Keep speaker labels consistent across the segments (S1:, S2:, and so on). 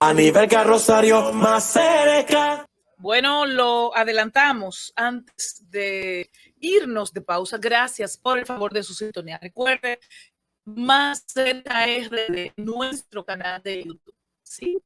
S1: A nivel carrosario más cerca.
S2: Bueno, lo adelantamos antes de irnos de pausa. Gracias por el favor de su sintonía. Recuerde, más cerca es de nuestro canal de YouTube. ¿Sí?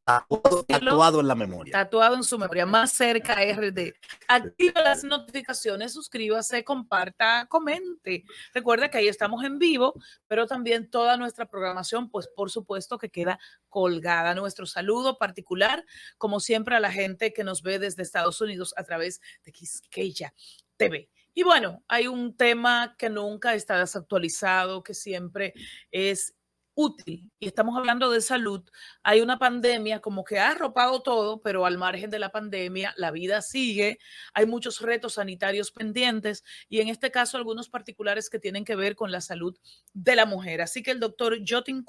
S3: Tatuado en la memoria.
S2: Tatuado en su memoria. Más cerca RD. Activa las notificaciones, suscríbase, comparta, comente. Recuerda que ahí estamos en vivo, pero también toda nuestra programación, pues por supuesto que queda colgada. Nuestro saludo particular, como siempre, a la gente que nos ve desde Estados Unidos a través de Quisqueya TV. Y bueno, hay un tema que nunca está desactualizado, que siempre es útil, y estamos hablando de salud. Hay una pandemia como que ha arropado todo, pero al margen de la pandemia, la vida sigue, hay muchos retos sanitarios pendientes y en este caso algunos particulares que tienen que ver con la salud de la mujer. Así que el doctor Jotin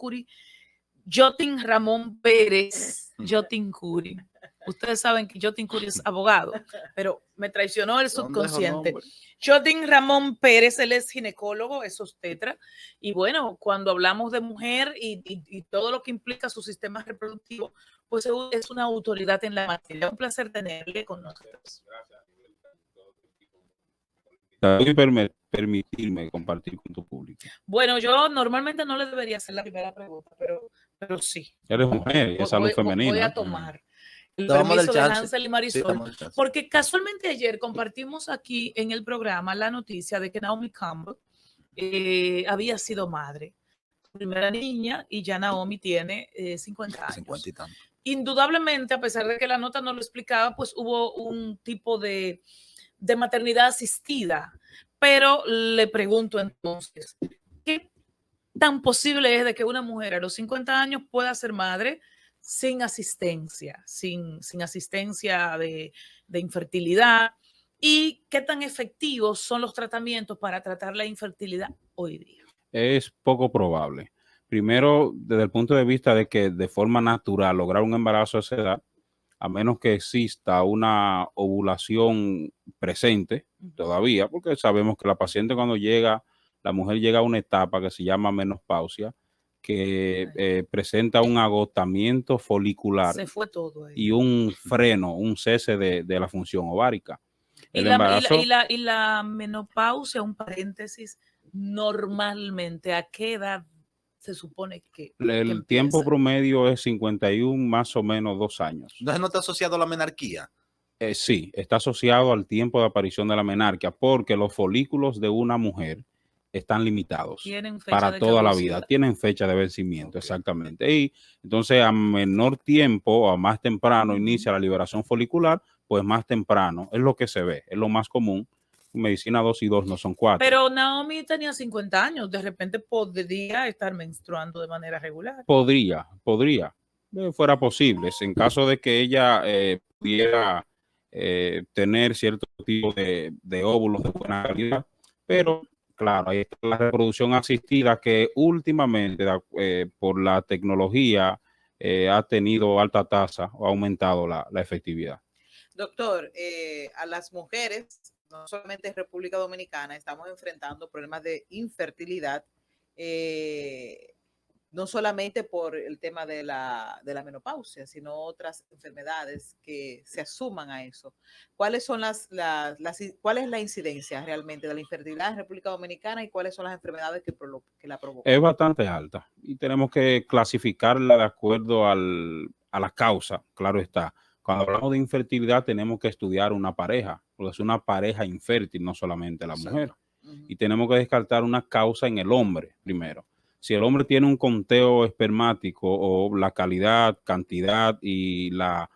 S2: Ramón Pérez, Jotin Curi. Ustedes saben que Jotin Curi es abogado, pero me traicionó el subconsciente. Jotin Ramón Pérez, él es ginecólogo, es obstetra, y bueno, cuando hablamos de mujer y todo lo que implica su sistema reproductivo, pues es una autoridad en la materia. Un placer tenerle con nosotros.
S4: Y permitirme compartir con tu público.
S2: Bueno, yo normalmente no le debería hacer la primera pregunta, pero sí.
S4: Eres mujer y es salud femenina.
S2: Voy a tomar el permiso de Hansel y Marisol,
S3: Sí,
S2: porque casualmente ayer compartimos aquí en el programa la noticia de que Naomi Campbell había sido madre, primera niña, y ya Naomi tiene 50 años.
S3: 50 y tanto.
S2: Indudablemente, a pesar de que la nota no lo explicaba, pues hubo un tipo de maternidad asistida. Pero le pregunto entonces, ¿qué tan posible es de que una mujer a los 50 años pueda ser madre sin asistencia, sin asistencia de infertilidad? ¿Y qué tan efectivos son los tratamientos para tratar la infertilidad hoy día?
S4: Es poco probable. Primero, desde el punto de vista de que de forma natural lograr un embarazo a esa edad, a menos que exista una ovulación presente todavía, porque sabemos que la paciente cuando llega, la mujer llega a una etapa que se llama menopausia, que presenta un agotamiento folicular.
S2: Se fue todo ahí.
S4: Y un freno, un cese de la función ovárica.
S2: Y la menopausia, un paréntesis, normalmente, ¿a qué edad se supone que
S4: el tiempo promedio es 51, más o menos 2 años.
S3: ¿Entonces no está asociado a la menarquía?
S4: Sí, está asociado al tiempo de aparición de la menarquia, porque los folículos de una mujer están limitados para toda la vida, tienen fecha de vencimiento, exactamente. Y entonces a menor tiempo o a más temprano inicia la liberación folicular, pues más temprano es lo que se ve, es lo más común. Medicina 2 y 2 no son 4.
S2: Pero Naomi tenía 50 años, de repente podría estar menstruando de manera regular.
S4: Podría, fuera posible, en caso de que ella pudiera tener cierto tipo de óvulos de buena calidad, pero claro, ahí está la reproducción asistida que últimamente por la tecnología ha tenido alta tasa o ha aumentado la efectividad.
S5: Doctor, a las mujeres, no solamente en República Dominicana, estamos enfrentando problemas de infertilidad, no solamente por el tema de la menopausia, sino otras enfermedades que se asuman a eso. ¿Cuáles son cuál es la incidencia realmente de la infertilidad en República Dominicana y cuáles son las enfermedades que la provocan?
S4: Es bastante alta y tenemos que clasificarla de acuerdo a la causa, claro está. Cuando hablamos de infertilidad tenemos que estudiar una pareja, porque es una pareja infértil, no solamente la mujer. Y tenemos que descartar una causa en el hombre primero. Si el hombre tiene un conteo espermático o la calidad, cantidad y la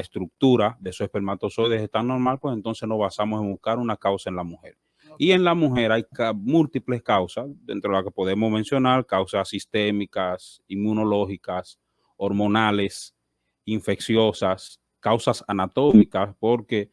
S4: estructura de esos espermatozoides está normal, pues entonces nos basamos en buscar una causa en la mujer. Y en la mujer hay múltiples causas, dentro de las que podemos mencionar causas sistémicas, inmunológicas, hormonales, infecciosas, causas anatómicas, porque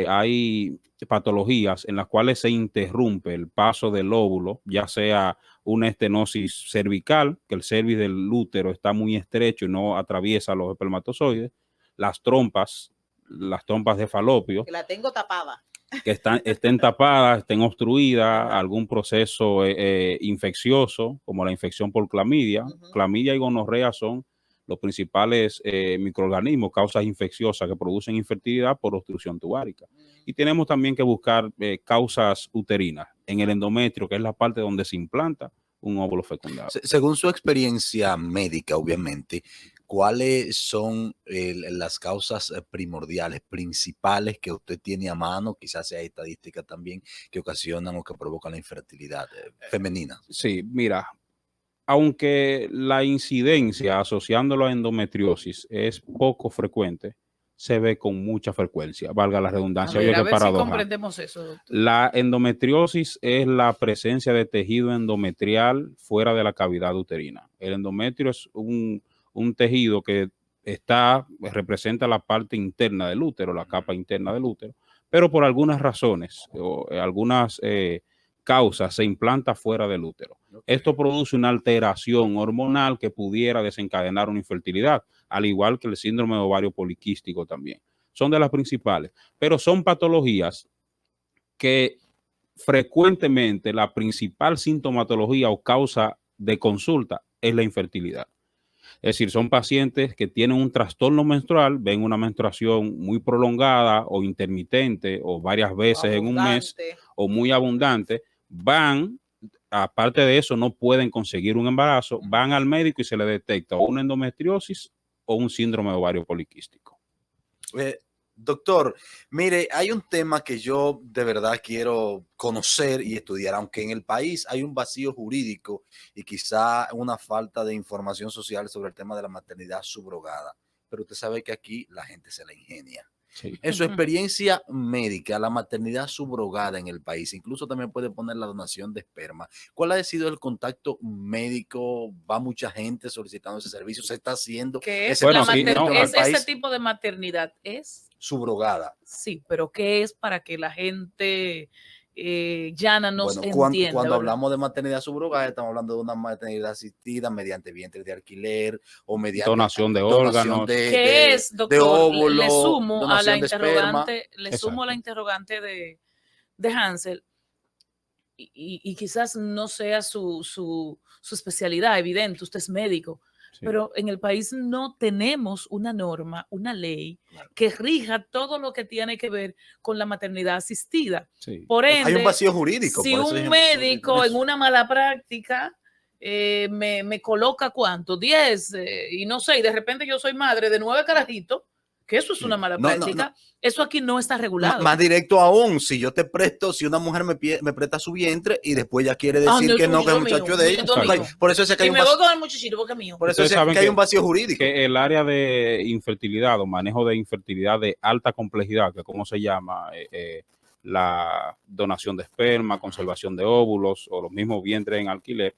S4: hay patologías en las cuales se interrumpe el paso del óvulo, ya sea una estenosis cervical, que el cervix del útero está muy estrecho y no atraviesa los espermatozoides, las trompas de falopio.
S5: Que la tengo tapada.
S4: Que estén tapadas, estén obstruidas, algún proceso infeccioso, como la infección por clamidia. Clamidia y gonorrea son los principales microorganismos, causas infecciosas que producen infertilidad por obstrucción tubárica. Y tenemos también que buscar causas uterinas en el endometrio, que es la parte donde se implanta un óvulo fecundado.
S3: Según su experiencia médica, obviamente, ¿cuáles son las causas primordiales, principales que usted tiene a mano, quizás sea estadística también, que ocasionan o que provocan la infertilidad femenina?
S4: Sí, mira, aunque la incidencia asociándolo a endometriosis es poco frecuente, se ve con mucha frecuencia, valga la redundancia. Oye,
S2: A
S4: qué
S2: ver si
S4: paradoja.
S2: comprendemos eso, doctor.
S4: La endometriosis es la presencia de tejido endometrial fuera de la cavidad uterina. El endometrio es un tejido que representa la parte interna del útero, la capa interna del útero, pero por algunas razones o algunas causas se implanta fuera del útero. Okay. Esto produce una alteración hormonal que pudiera desencadenar una infertilidad, al igual que el síndrome de ovario poliquístico también. Son de las principales, pero son patologías que frecuentemente la principal sintomatología o causa de consulta es la infertilidad. Es decir, son pacientes que tienen un trastorno menstrual, ven una menstruación muy prolongada o intermitente o varias veces en un mes o muy abundante, van, aparte de eso, no pueden conseguir un embarazo, van al médico y se le detecta o una endometriosis o un síndrome de ovario poliquístico.
S3: Doctor, mire, hay un tema que yo de verdad quiero conocer y estudiar, aunque en el país hay un vacío jurídico y quizá una falta de información social sobre el tema de la maternidad subrogada, pero usted sabe que aquí la gente se la ingenia. Sí. En su experiencia médica, la maternidad subrogada en el país, incluso también puede poner la donación de esperma. ¿Cuál ha sido el contacto médico? ¿Va mucha gente solicitando ese servicio? ¿Se está haciendo?
S2: ¿Qué es,
S3: ese
S2: es ese tipo de maternidad? ¿Es?
S3: Subrogada.
S2: Sí, pero ¿qué es para que la gente llana nos
S3: entienda? Cuando hablamos de maternidad subrogada, estamos hablando de una maternidad asistida mediante vientre de alquiler o mediante
S4: donación de órganos.
S2: ¿Qué es, doctor?
S3: De óvulo,
S2: le sumo a la
S3: interrogante,
S2: sumo la interrogante de Hansel y quizás no sea su especialidad evidente, usted es médico. Sí. Pero en el país no tenemos una norma, una ley que rija todo lo que tiene que ver con la maternidad asistida. Sí. Por ende,
S3: hay un vacío jurídico.
S2: Si un médico en una mala práctica me coloca ¿cuánto? 10 y no sé, y de repente yo soy madre de 9 carajitos, que eso es una mala práctica. Eso aquí no está regulado.
S3: Más directo aún, si yo te presto, si una mujer me presta su vientre y después ya quiere decir que no, que el muchacho es de ella. Por eso es que hay un vacío.
S2: Voy con el muchachito porque es mío.
S3: Por eso es que hay un vacío jurídico.
S4: Que el área de infertilidad o manejo de infertilidad de alta complejidad, que como se llama, la donación de esperma, conservación de óvulos o los mismos vientres en alquiler,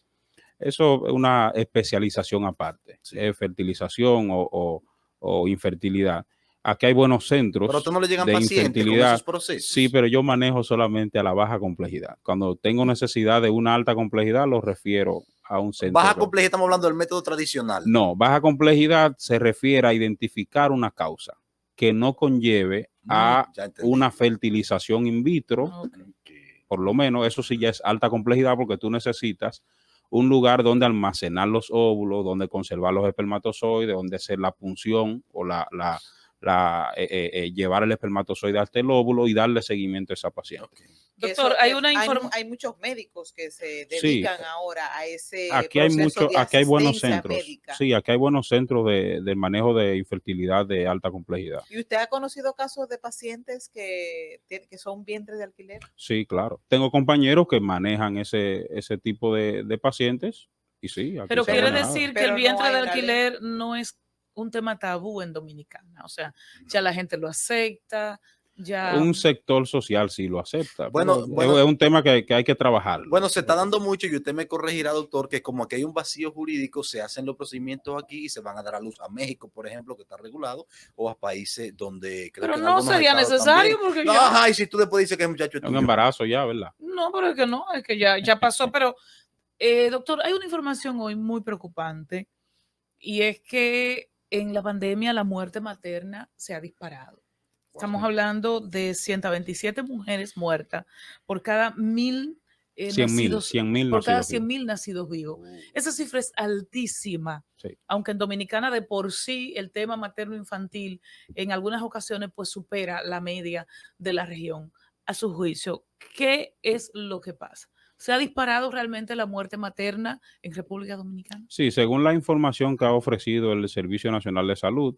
S4: eso es una especialización aparte, sí. Fertilización o infertilidad. Aquí hay buenos centros.
S3: Pero a usted no le llegan
S4: de
S3: pacientes
S4: infertilidad.
S3: con esos procesos.
S4: Sí, pero yo manejo solamente a la baja complejidad. Cuando tengo necesidad de una alta complejidad, lo refiero a un centro.
S3: Baja complejidad, estamos hablando del método tradicional.
S4: No, baja complejidad se refiere a identificar una causa que no conlleve a una fertilización in vitro. Por lo menos, eso sí ya es alta complejidad porque tú necesitas un lugar donde almacenar los óvulos, donde conservar los espermatozoides, donde hacer la punción o llevar el espermatozoide hasta el óvulo y darle seguimiento a esa paciente.
S5: Okay. Doctor, hay muchos médicos que se dedican ahora a ese proceso de
S4: aquí hay buenos centros.
S5: Médica.
S4: Sí, aquí hay buenos centros de manejo de infertilidad de alta complejidad.
S5: ¿Y usted ha conocido casos de pacientes que son vientres de alquiler?
S4: Sí, claro. Tengo compañeros que manejan ese tipo de pacientes y sí.
S2: Pero quiere decir que el vientre de alquiler no es un tema tabú en Dominicana, o sea, ya la gente lo acepta, ya...
S4: Un sector social sí lo acepta. Bueno, es un tema que hay que trabajar.
S3: Bueno, se está dando mucho y usted me corregirá, doctor, que como aquí hay un vacío jurídico, se hacen los procedimientos aquí y se van a dar a luz a México, por ejemplo, que está regulado, o a países donde...
S2: Pero no sería necesario porque
S3: no, ajá, y si tú después dices que el muchacho es
S4: un embarazo ya, ¿verdad?
S2: No, pero es que no, es que ya pasó, pero doctor, hay una información hoy muy preocupante y es que en la pandemia la muerte materna se ha disparado. Estamos hablando de 127 mujeres muertas por cada 1000 nacidos,
S4: 100.000
S2: por cada
S4: nacidos vivos.
S2: 100.000 nacidos vivos. Esa cifra es altísima,
S4: Sí.
S2: aunque en Dominicana de por sí el tema materno-infantil en algunas ocasiones pues supera la media de la región. A su juicio, ¿qué es lo que pasa? ¿Se ha disparado realmente la muerte materna en República Dominicana?
S4: Sí, según la información que ha ofrecido el Servicio Nacional de Salud,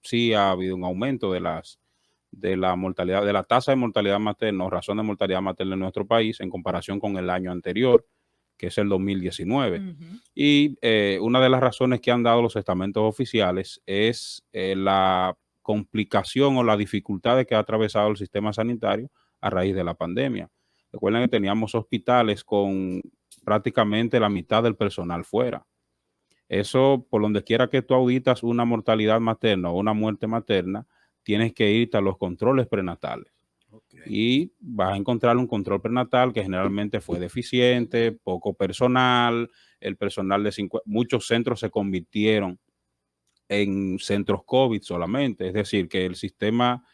S4: sí ha habido un aumento de la mortalidad, de la tasa de mortalidad materna o razón de mortalidad materna en nuestro país en comparación con el año anterior, que es el 2019. Y una de las razones que han dado los estamentos oficiales es la complicación o las dificultades que ha atravesado el sistema sanitario a raíz de la pandemia. Recuerden que teníamos hospitales con prácticamente la mitad del personal fuera. Eso, por donde quiera que tú auditas una mortalidad materna o una muerte materna, tienes que irte a los controles prenatales. Y vas a encontrar un control prenatal que generalmente fue deficiente, poco personal, el personal de muchos centros se convirtieron en centros COVID solamente, es decir, que el sistema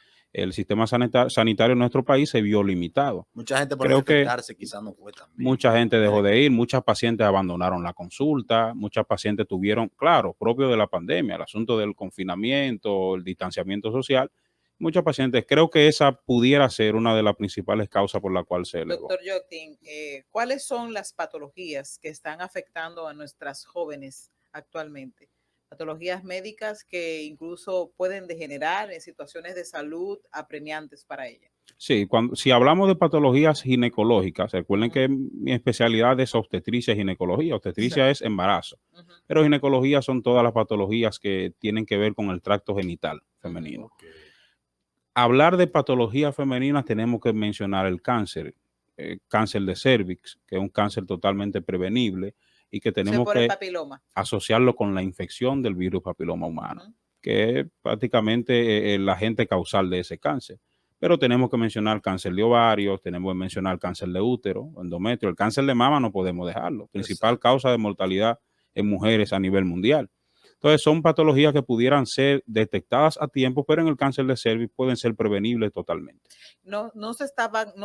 S4: sanitario en nuestro país se vio limitado.
S3: Mucha gente por
S4: Creo que
S3: infectarse quizás no fue también.
S4: mucha gente dejó de ir, muchas pacientes abandonaron la consulta, muchas pacientes tuvieron, claro, propio de la pandemia, el asunto del confinamiento, el distanciamiento social. Muchas pacientes, creo que esa pudiera ser una de las principales causas por la cual se elevó.
S5: Doctor Joaquín, ¿cuáles son las patologías que están afectando a nuestras jóvenes actualmente? Patologías médicas que incluso pueden degenerar en situaciones de salud apremiantes para ellas.
S4: Sí, si hablamos de patologías ginecológicas, recuerden que mi especialidad es obstetricia y ginecología. Obstetricia es embarazo, pero ginecología son todas las patologías que tienen que ver con el tracto genital femenino. Hablar de patologías femeninas tenemos que mencionar el cáncer, cáncer de cervix, que es un cáncer totalmente prevenible y que tenemos que asociarlo con la infección del virus papiloma humano, que es prácticamente el agente causal de ese cáncer. Pero tenemos que mencionar cáncer de ovario, tenemos que mencionar cáncer de útero, endometrio, el cáncer de mama no podemos dejarlo, principal causa de mortalidad en mujeres a nivel mundial. Entonces son patologías que pudieran ser detectadas a tiempo, pero en el cáncer de cervix pueden ser prevenibles totalmente.
S5: No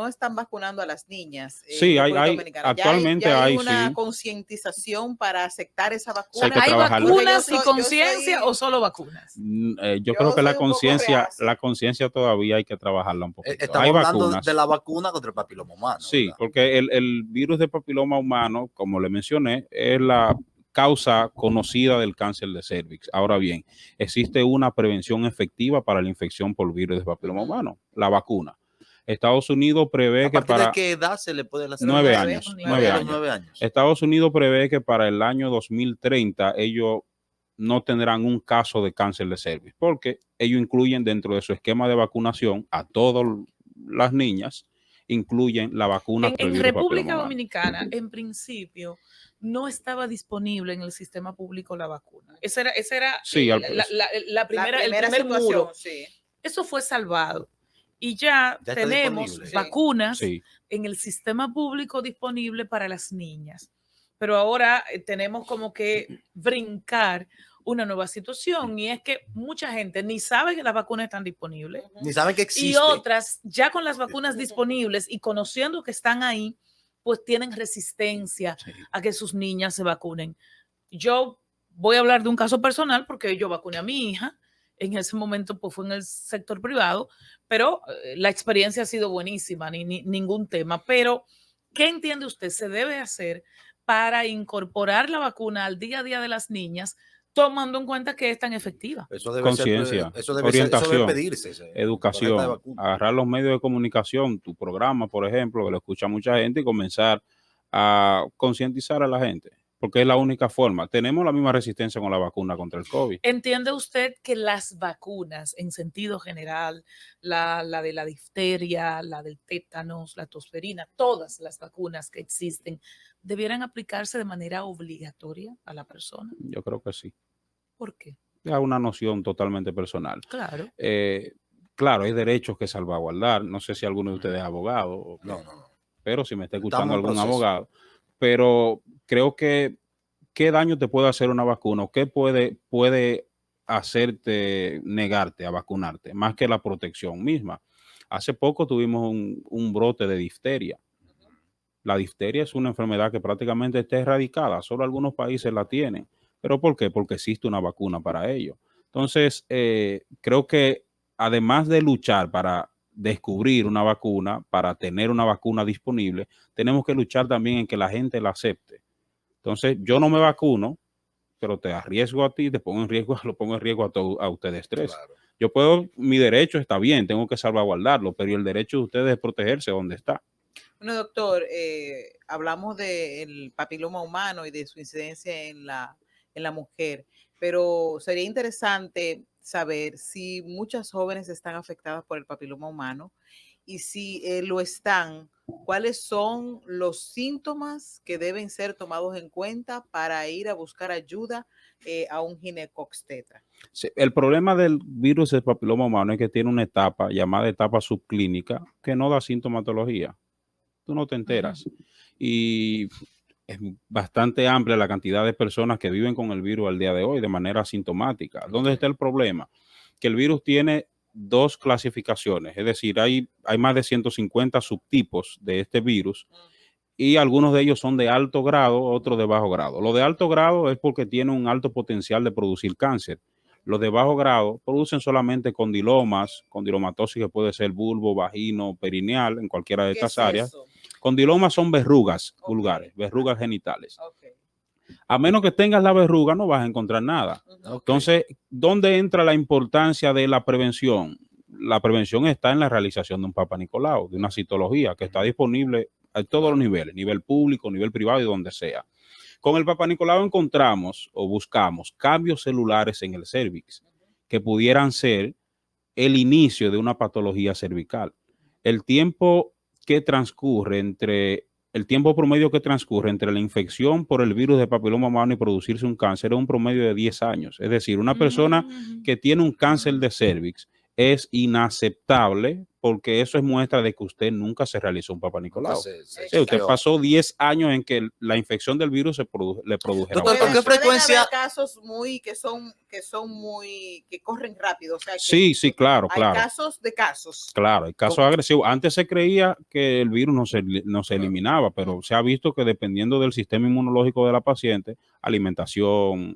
S5: están vacunando a las niñas.
S4: Sí, actualmente
S5: hay una concientización para aceptar esa vacuna.
S2: ¿Hay vacunas y conciencia o solo vacunas?
S4: Yo creo que la conciencia todavía hay que trabajarla un poquito.
S3: Estamos hablando de la vacuna contra el papiloma humano.
S4: Sí, ¿verdad? Porque el virus de papiloma humano, como le mencioné, es la causa conocida del cáncer de cervix. Ahora bien, existe una prevención efectiva para la infección por virus de papiloma humano, la vacuna. Estados Unidos prevé que para...
S3: ¿De qué edad se le puede hacer?
S4: 9 años. 9 años. Estados Unidos prevé que para el año 2030 ellos no tendrán un caso de cáncer de cervix, porque ellos incluyen dentro de su esquema de vacunación a todas las niñas, incluyen la vacuna.
S2: En República Dominicana, en principio, no estaba disponible en el sistema público la vacuna. Esa era
S4: sí,
S2: el primer muro. Sí. Eso fue salvado. Y ya tenemos vacunas en el sistema público disponible para las niñas. Pero ahora tenemos como que brincar una nueva situación, y es que mucha gente ni sabe que las vacunas están disponibles,
S3: ni sabe que existen,
S2: y otras ya con las vacunas disponibles y conociendo que están ahí, pues tienen resistencia a que sus niñas se vacunen. Yo voy a hablar de un caso personal porque yo vacuné a mi hija. En ese momento pues fue en el sector privado, pero la experiencia ha sido buenísima, ningún tema. Pero, ¿qué entiende usted se debe hacer para incorporar la vacuna al día a día de las niñas, tomando en cuenta que es tan efectiva?
S4: Conciencia, orientación, educación, agarrar los medios de comunicación, tu programa, por ejemplo, que lo escucha mucha gente, y comenzar a concientizar a la gente, porque es la única forma. Tenemos la misma resistencia con la vacuna contra el COVID.
S2: ¿Entiende usted que las vacunas, en sentido general, la de la difteria, la del tétanos, la tosferina, todas las vacunas que existen, debieran aplicarse de manera obligatoria a la persona?
S4: Yo creo que sí.
S2: ¿Por qué?
S4: Es una noción totalmente personal.
S2: Claro.
S4: Claro, hay derechos que salvaguardar. No sé si alguno de ustedes es abogado.
S3: No.
S4: Pero si me está escuchando algún abogado. Pero creo que qué daño te puede hacer una vacuna o qué puede hacerte negarte a vacunarte, más que la protección misma. Hace poco tuvimos un brote de difteria La difteria es una enfermedad que prácticamente está erradicada, solo algunos países la tienen. ¿Pero por qué? Porque existe una vacuna para ello. Entonces, creo que además de luchar para descubrir una vacuna, para tener una vacuna disponible, tenemos que luchar también en que la gente la acepte. Entonces, yo no me vacuno, pero te arriesgo a ti, te pongo en riesgo, lo pongo en riesgo a ustedes tres.
S3: Claro.
S4: Yo puedo, mi derecho está bien, tengo que salvaguardarlo, pero el derecho de ustedes es protegerse donde está.
S5: Bueno, doctor, hablamos del papiloma humano y de su incidencia en la mujer, pero sería interesante saber si muchas jóvenes están afectadas por el papiloma humano y si lo están, ¿cuáles son los síntomas que deben ser tomados en cuenta para ir a buscar ayuda a un ginecobstetra?
S4: Sí, el problema del virus del papiloma humano es que tiene una etapa llamada etapa subclínica que no da sintomatología. Tú no te enteras. Y es bastante amplia la cantidad de personas que viven con el virus al día de hoy de manera asintomática. ¿Dónde está el problema? Que el virus tiene dos clasificaciones, es decir, hay más de 150 subtipos de este virus y algunos de ellos son de alto grado, otros de bajo grado. Lo de alto grado es porque tiene un alto potencial de producir cáncer. Los de bajo grado producen solamente condilomas, condilomatosis que puede ser bulbo, vagino, perineal, en cualquiera de estas áreas.
S5: Eso?
S4: Condilomas son verrugas
S5: Ok.
S4: vulgares, verrugas genitales.
S5: Okay.
S4: A menos que tengas la verruga, no vas a encontrar nada.
S5: Ujú.
S4: Entonces, ¿dónde entra la importancia de la prevención? La prevención está en la realización de un Papa Nicolau, de una citología que está disponible a todos los niveles, nivel público, nivel privado y donde sea. Con el Papa Nicolau encontramos o buscamos cambios celulares en el cervix que pudieran ser el inicio de una patología cervical. El tiempo promedio que transcurre entre la infección por el virus de papiloma humano y producirse un cáncer es un promedio de 10 años. Es decir, una persona que tiene un cáncer de cervix es inaceptable porque eso es muestra de que usted nunca se realizó un Papa Nicolau. Sí, usted pasó 10 años en que la infección del virus le produjera.
S3: Doctor, ¿con qué frecuencia?
S5: Haber casos que corren rápido. O sea, que
S4: Sí, claro.
S5: Hay casos de casos.
S4: Claro, hay casos agresivos. Antes se creía que el virus no se eliminaba, pero se ha visto que dependiendo del sistema inmunológico de la paciente, alimentación,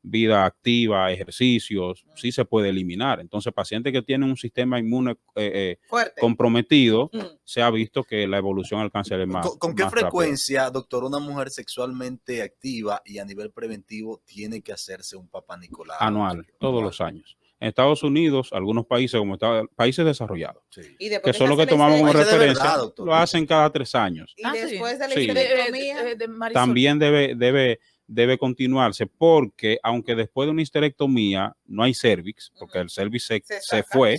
S4: vida activa, ejercicios, sí se puede eliminar. Entonces, pacientes que tienen un sistema inmune comprometido, se ha visto que la evolución al cáncer es más.
S3: ¿Con qué
S4: más
S3: frecuencia, doctor, una mujer sexualmente activa y a nivel preventivo tiene que hacerse un Papa Nicolau?
S4: Anual, todos los años. En Estados Unidos, algunos países como países desarrollados, que son los que tomamos como referencia, lo hacen cada 3 años.
S5: Y después de la
S4: Sí.
S5: histerectomía,
S4: También debe continuarse porque aunque después de una histerectomía no hay cervix, porque el cervix se fue,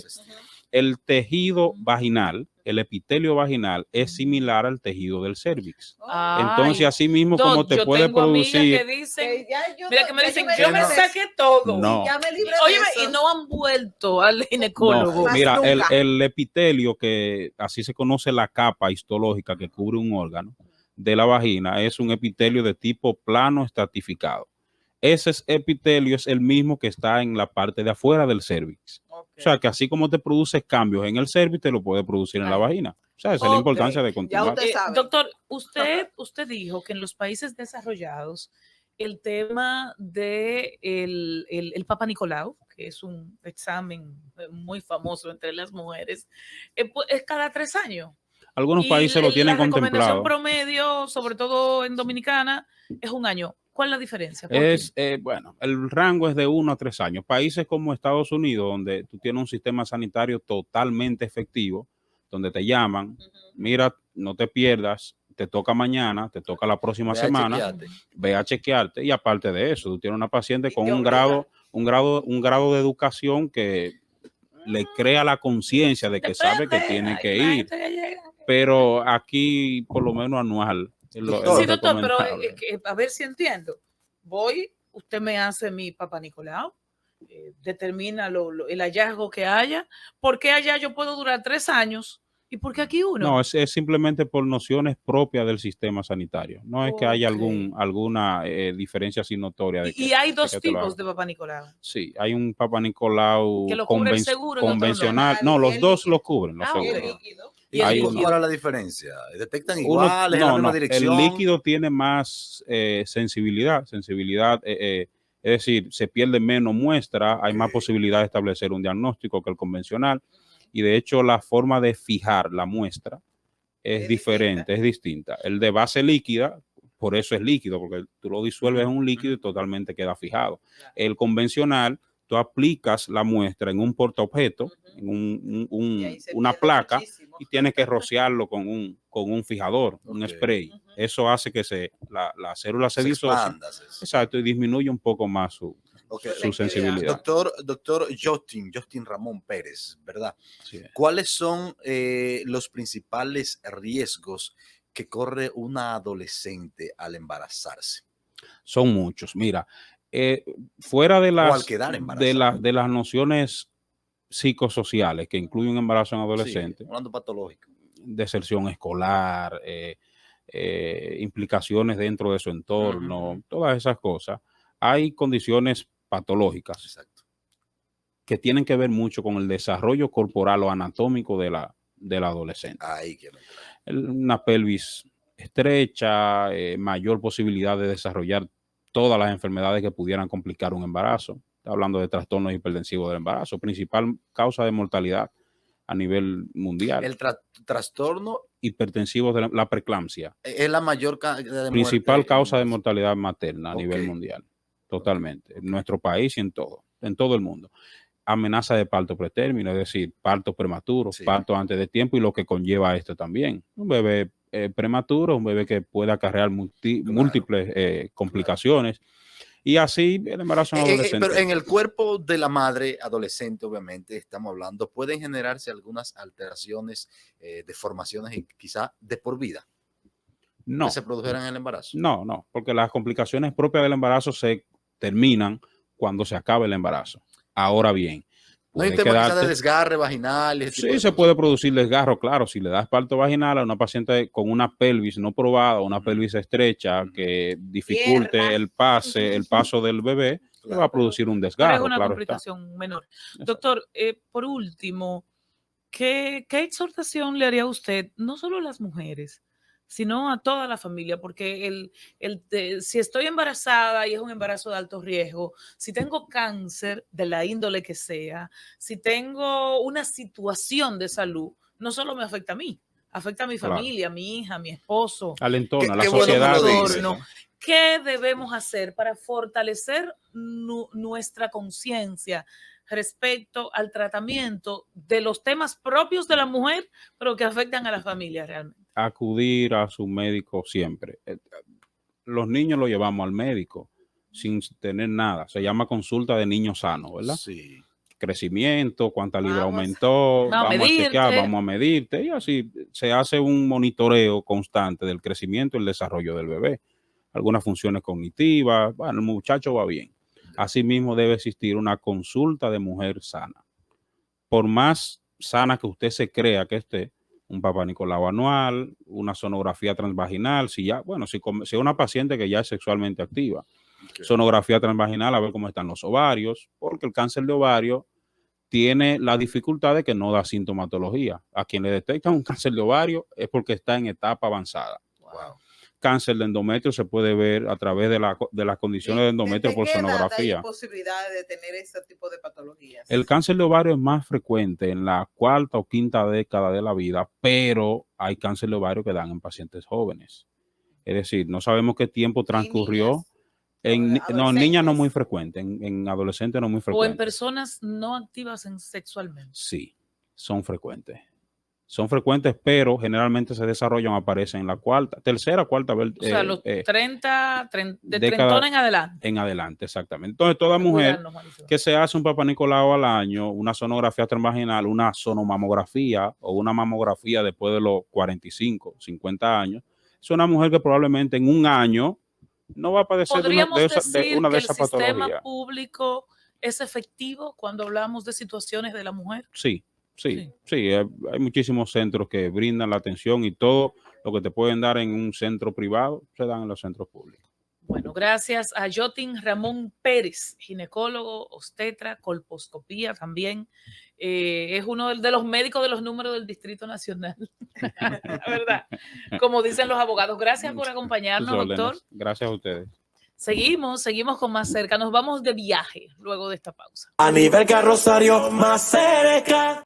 S4: el tejido vaginal, el epitelio vaginal es similar al tejido del cervix. Entonces, así mismo como te puede producir...
S2: Que dicen, mira que me
S5: ya
S2: dicen,
S5: yo
S2: yo me
S5: me
S2: saqué todo.
S4: No.
S5: ya me libre de
S2: Oye,
S5: eso.
S2: y no han vuelto al ginecólogo.
S4: No, mira,
S5: Más nunca.
S4: el epitelio, que así se conoce la capa histológica que cubre un órgano de la vagina, es un epitelio de tipo plano estratificado. Ese epitelio es el mismo que está en la parte de afuera del cervix. O sea, que así como te produce cambios en el cervix, te lo puede producir en la vagina. O sea, esa es la importancia de continuar.
S5: usted sabe.
S2: Doctor, usted dijo que en los países desarrollados el tema de el Papa Nicolau, que es un examen muy famoso entre las mujeres, pues, es cada 3 años.
S4: Algunos países lo tienen contemplado.
S2: La recomendación promedio, sobre todo en Dominicana, es 1 año. ¿Cuál es la diferencia?
S4: Bueno, el rango es de 1 a 3 años. Países como Estados Unidos, donde tú tienes un sistema sanitario totalmente efectivo, donde te llaman, mira, no te pierdas, te toca mañana, te toca la próxima semana, ve a chequearte. Y aparte de eso, tú tienes una paciente con un grado de educación que le crea la conciencia de que sabe que tiene que ir. Pero aquí, por lo menos anual.
S2: Sí, doctor, pero a ver si entiendo. Voy, usted me hace mi Papa Nicolau, determina el hallazgo que haya. ¿Por qué allá yo puedo durar 3 años? ¿Y por qué aquí 1?
S4: No, es simplemente por nociones propias del sistema sanitario. No es que haya alguna diferencia así notoria.
S2: Y hay 2 tipos de Papa Nicolau.
S4: Sí, hay un Papa Nicolau
S2: que lo cubre el seguro,
S4: convencional. No, los dos lo cubren. Los seguros.
S2: Y el
S4: Hay
S3: ¿Cuál
S2: líquido.
S3: es la diferencia? ¿Detectan
S4: Uno-
S3: iguales en la misma
S4: el
S3: dirección?
S4: líquido tiene más sensibilidad, es decir, se pierde menos muestra, hay más
S3: Ok.
S4: posibilidad de establecer un diagnóstico que el convencional, y de hecho la forma de fijar la muestra es diferente, es distinta. El de base líquida, por eso es líquido, porque tú lo disuelves en un líquido y totalmente queda fijado. El convencional, tú aplicas la muestra en un portaobjeto, en
S5: Y ahí se
S4: una
S5: pierde
S4: placa,
S5: muchísimo.
S4: y tienes que rociarlo con un fijador, un
S3: Ok.
S4: spray. Eso hace que la célula se
S3: Se
S4: disocie.
S3: expanda.
S4: Exacto, y disminuye un poco más
S3: Ok.
S4: su sensibilidad.
S3: Doctor Justin Ramón Pérez, ¿verdad?
S4: Así es.
S3: ¿Cuáles son los principales riesgos que corre una adolescente al embarazarse
S4: Son muchos. Mira, eh, fuera de
S3: o al quedar embarazada?
S4: de las nociones psicosociales que incluyen un embarazo en
S3: Sí,
S4: adolescente,
S3: hablando patológico.
S4: deserción escolar, implicaciones dentro de su entorno, todas esas cosas, hay condiciones patológicas
S3: Exacto.
S4: que tienen que ver mucho con el desarrollo corporal o anatómico de la adolescente.
S3: Ahí quiero entrar.
S4: Una pelvis estrecha, mayor posibilidad de desarrollar todas las enfermedades que pudieran complicar un embarazo. Está hablando de trastornos hipertensivos del embarazo, principal causa de mortalidad a nivel mundial.
S3: El trastorno
S4: Hipertensivos de la preeclampsia,
S3: es la mayor cantidad de
S4: principal
S3: muerte.
S4: causa de mortalidad materna a
S3: Ok.
S4: nivel mundial, totalmente, en nuestro país y en todo el mundo. Amenaza de parto pretérmino, es decir, parto prematuro,
S3: Sí.
S4: parto antes de tiempo y lo que conlleva esto también. Un bebé prematuro, un bebé que puede acarrear múltiples complicaciones y así el embarazo en adolescente.
S3: Pero en el cuerpo de la madre adolescente, obviamente, estamos hablando, pueden generarse algunas alteraciones, deformaciones y quizá de por vida que
S4: No,
S3: se produjeran en el embarazo.
S4: no, porque las complicaciones propias del embarazo se terminan cuando se acaba el embarazo. Ahora bien,
S3: No hay un
S4: puede
S3: tema quizá de
S4: quedarte.
S3: desgarre vaginal y ese tipo
S4: Sí,
S3: de
S4: se
S3: cosas.
S4: puede producir desgarro, claro, si le das parto vaginal a una paciente con una pelvis no probada, una pelvis estrecha que dificulte el paso del bebé, le va a producir un
S2: Pero es
S4: desgarro,
S2: una
S4: claro está.
S2: complicación menor.
S4: Exacto.
S2: Doctor, por último, ¿qué exhortación le haría a usted, no solo a las mujeres, sino a toda la familia? Porque si estoy embarazada y es un embarazo de alto riesgo, si tengo cáncer de la índole que sea, si tengo una situación de salud, no solo me afecta a mí, afecta a mi
S4: Claro.
S2: familia, a mi hija, a mi esposo,
S4: Al entorno, a la
S3: Qué bueno que
S4: sociedad.
S3: lo
S2: el
S3: dice.
S2: entorno. ¿Qué debemos hacer para fortalecer nuestra conciencia respecto al tratamiento de los temas propios de la mujer, pero que afectan a la familia realmente?
S4: Acudir a su médico siempre. Los niños lo llevamos al médico sin tener nada. Se llama consulta de niño sano, ¿verdad?
S3: Sí.
S4: Crecimiento, cuánta libra
S5: Vamos.
S4: aumentó,
S2: Vamos a
S4: vamos a chequear,
S2: medirte.
S4: vamos a medirte, y así se hace un monitoreo constante del crecimiento y el desarrollo del bebé. Algunas funciones cognitivas, bueno, el muchacho va bien. Asimismo, debe existir una consulta de mujer sana. Por más sana que usted se crea que esté, un Papá Nicolau anual, una sonografía transvaginal, si ya, bueno, si es una paciente que ya es sexualmente activa, sonografía transvaginal a ver cómo están los ovarios, porque el cáncer de ovario tiene la dificultad de que no da sintomatología. A quien le detectan un cáncer de ovario es porque está en etapa avanzada.
S3: Wow.
S4: Cáncer de endometrio se puede ver a través de las condiciones de endometrio
S5: ¿Desde
S4: por
S5: qué edad hay
S4: sonografía.
S5: posibilidades de tener ese tipo de patologías?
S4: El cáncer de ovario es más frecuente en la cuarta o quinta década de la vida, pero hay cáncer de ovario que dan en pacientes jóvenes. Es decir, no sabemos qué tiempo transcurrió. En niñas no
S5: adolescentes.
S4: muy frecuente, en adolescentes no muy
S2: O en
S4: frecuente.
S2: personas no activas sexualmente.
S4: Sí, son frecuentes. Son frecuentes, pero generalmente se desarrollan, aparecen en la tercera, cuarta
S2: O sea, los 30, de
S4: década
S2: trentona en adelante.
S4: en adelante, exactamente. Entonces, toda
S2: Hay que
S4: mujer
S2: cuidarnos, Marisol.
S4: que se hace un Papá Nicolau al año, una sonografía transvaginal, una sonomamografía o una mamografía después de los 45, 50 años, es una mujer que probablemente en un año no va a padecer
S2: Podríamos
S4: de
S2: decir
S4: una
S2: que
S4: de
S2: el
S4: esas
S2: sistema
S4: patologías.
S2: público es efectivo cuando hablamos de situaciones de la mujer.
S4: Sí, hay muchísimos centros que brindan la atención y todo lo que te pueden dar en un centro privado se dan en los centros públicos.
S2: Bueno, gracias a Jotin Ramón Pérez, ginecólogo, obstetra, colposcopía también. Es uno de los médicos de los números del Distrito Nacional. La verdad, como dicen los abogados. Gracias por acompañarnos,
S4: Sus
S2: doctor.
S4: órdenes. Gracias a ustedes.
S2: Seguimos con Más Cerca. Nos vamos de viaje luego de esta pausa.
S1: A nivel carrosario más cerca.